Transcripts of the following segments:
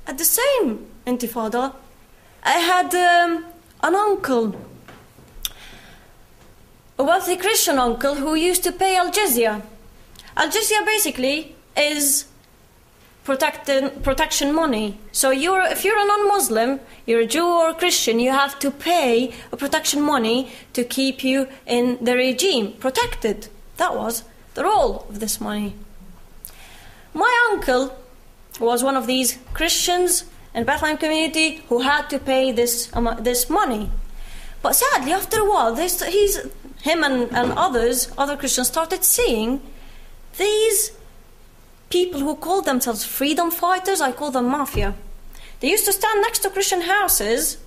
at the same intifada, I had an uncle, a wealthy Christian uncle who used to pay al-jizya. Al-jizya basically is protection money. So if you're a non-Muslim, you're a Jew or a Christian, you have to pay a protection money to keep you in the regime, protected. That was the role of this money. My uncle was one of these Christians in Bethlehem community who had to pay this money. But sadly, after a while, him and other Christians started seeing these people who called themselves freedom fighters. I call them mafia. They used to stand next to Christian houses,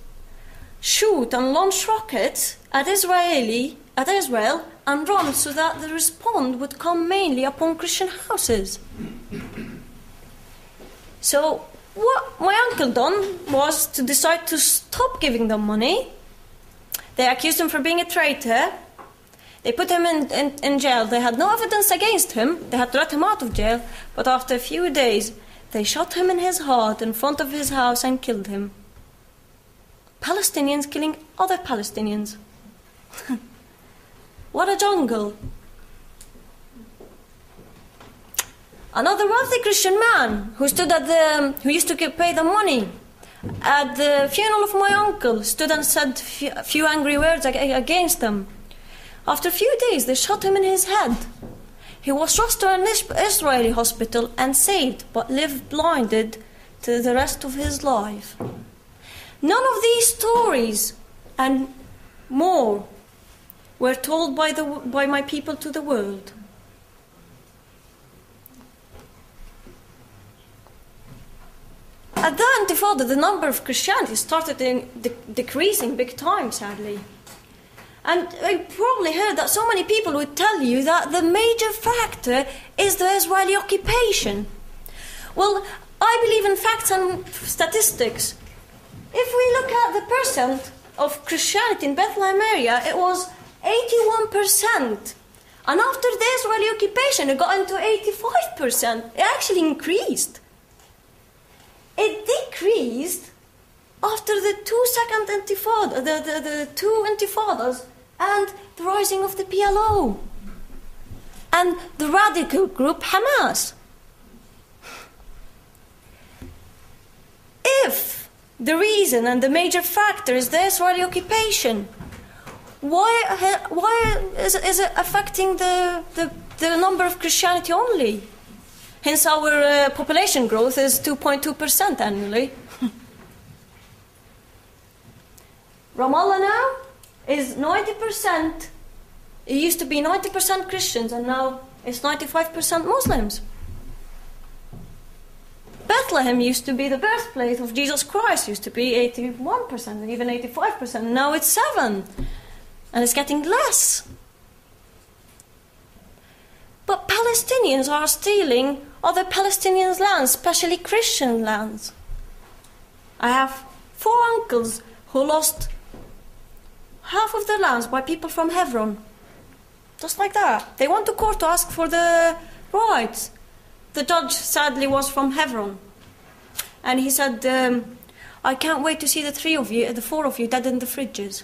shoot and launch rockets at Israel and run so that the response would come mainly upon Christian houses. So what my uncle done was to decide to stop giving them money. They accused him for being a traitor. They put him in jail. They had no evidence against him. They had to let him out of jail. But after a few days, they shot him in his heart in front of his house and killed him. Palestinians killing other Palestinians. What a jungle. Another wealthy Christian man who used to pay the money at the funeral of my uncle stood and said a few angry words against them. After a few days, they shot him in his head. He was rushed to an Israeli hospital and saved, but lived blinded to the rest of his life. None of these stories and more were told by my people to the world. At the Intifada, the number of Christianity started decreasing big time, sadly. And I probably heard that so many people would tell you that the major factor is the Israeli occupation. Well, I believe in facts and statistics. If we look at the percent of Christianity in Bethlehem area, it was 81%. And after the Israeli occupation, it got into 85%. It actually increased. It decreased after the two intifadas and the rising of the PLO and the radical group Hamas. If the reason and the major factor is the Israeli occupation, why is it affecting the number of Christianity only? Hence our population growth is 2.2% annually. Ramallah now is 90%. It used to be 90% Christians, and now it's 95% Muslims. Bethlehem used to be the birthplace of Jesus Christ, used to be 81% and even 85%. Now it's 7%, and it's getting less. But Palestinians are stealing other Palestinians' lands, especially Christian lands. I have 4 uncles who lost half of their lands by people from Hebron. Just like that. They went to court to ask for the rights. The judge, sadly, was from Hebron. And he said, I can't wait to see the 4 of you dead in the fridges.